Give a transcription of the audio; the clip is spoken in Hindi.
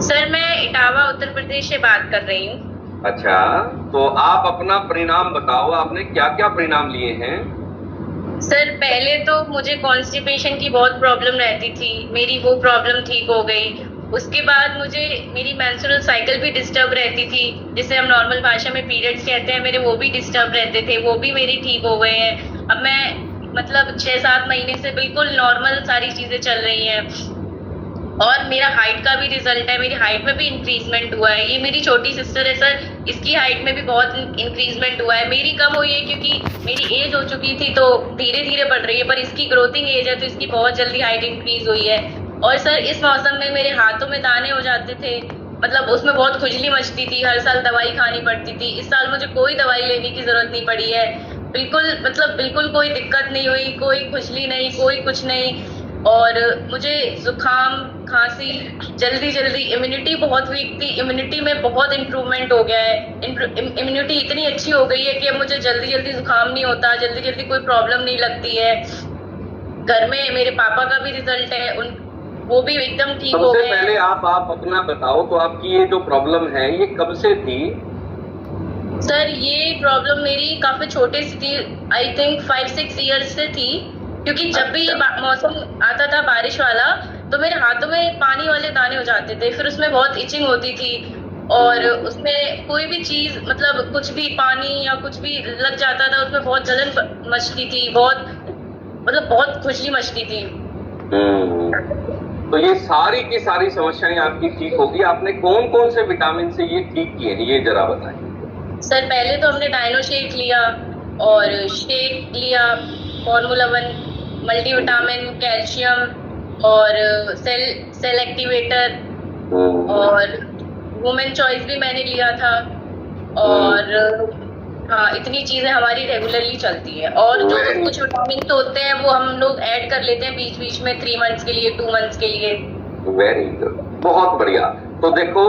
सर मैं इटावा उत्तर प्रदेश से बात कर रही हूँ। अच्छा, तो आप अपना परिणाम बताओ, आपने क्या क्या परिणाम लिए हैं? सर पहले तो मुझे कॉन्स्टिपेशन की बहुत प्रॉब्लम रहती थी, मेरी वो प्रॉब्लम ठीक हो गई। उसके बाद मुझे मेरी मेंस्ट्रुअल साइकिल भी डिस्टर्ब रहती थी, जिसे हम नॉर्मल भाषा में पीरियड्स कहते हैं, मेरे वो भी डिस्टर्ब रहते थे, वो भी मेरी ठीक हो गए हैं। अब मैं मतलब 6-7 महीने से बिल्कुल नॉर्मल सारी चीजें चल रही हैं। और मेरा हाइट का भी रिजल्ट है, मेरी हाइट में भी इंक्रीजमेंट हुआ है। ये मेरी छोटी सिस्टर है सर, इसकी हाइट में भी बहुत इंक्रीजमेंट हुआ है। मेरी कम हुई है क्योंकि मेरी एज हो चुकी थी, तो धीरे धीरे बढ़ रही है, पर इसकी ग्रोथिंग एज है तो इसकी बहुत जल्दी हाइट इंक्रीज हुई है। और सर इस मौसम में मेरे हाथों में दाने हो जाते थे, मतलब उसमें बहुत खुजली मचती थी, हर साल दवाई खानी पड़ती थी। इस साल मुझे कोई दवाई लेने की जरूरत नहीं पड़ी है, बिल्कुल मतलब बिल्कुल कोई दिक्कत नहीं हुई, कोई खुजली नहीं, कोई कुछ नहीं। और मुझे जुकाम खांसी जल्दी जल्दी, इम्यूनिटी बहुत वीक थी, इम्यूनिटी में बहुत इम्प्रूवमेंट हो गया है। इम्यूनिटी इतनी अच्छी हो गई है कि अब मुझे जल्दी जल्दी जुकाम नहीं होता, जल्दी जल्दी कोई प्रॉब्लम नहीं लगती है। घर में मेरे पापा का भी रिजल्ट है, उन वो भी एकदम ठीक हो गए। सबसे पहले आप अपना बताओ, तो आपकी ये जो प्रॉब्लम है ये कब से थी? सर ये प्रॉब्लम मेरी काफी छोटे से थी, आई थिंक 5-6 ईयर्स से थी। क्योंकि जब भी मौसम आता था बारिश वाला, तो मेरे हाथों में पानी वाले दाने हो जाते थे, फिर उसमें बहुत इचिंग होती थी। और उसमें कोई भी चीज मतलब कुछ भी पानी या कुछ भी लग जाता था, उसमें बहुत जलन मचती थी, बहुत मतलब बहुत खुजली मचती थी। तो ये सारी की सारी समस्याएं आपकी ठीक होगी। आपने कौन कौन से विटामिन से ये ठीक किए हैं, ये जरा बताएं। सर पहले तो हमने डायनो शेक लिया, और शेक लिया, फॉर्मूला 1 मल्टीविटामिन, कैल्शियम और सेल एक्टिवेटर, और वुमेन चॉइस भी मैंने लिया था। और हाँ, इतनी चीजें हमारी रेगुलरली चलती है। और जो कुछ विटामिन तो होते हैं वो हम लोग ऐड कर लेते हैं बीच बीच में, 3 मंथ्स के लिए, 2 मंथ्स के लिए। वेरी गुड, बहुत बढ़िया। तो देखो,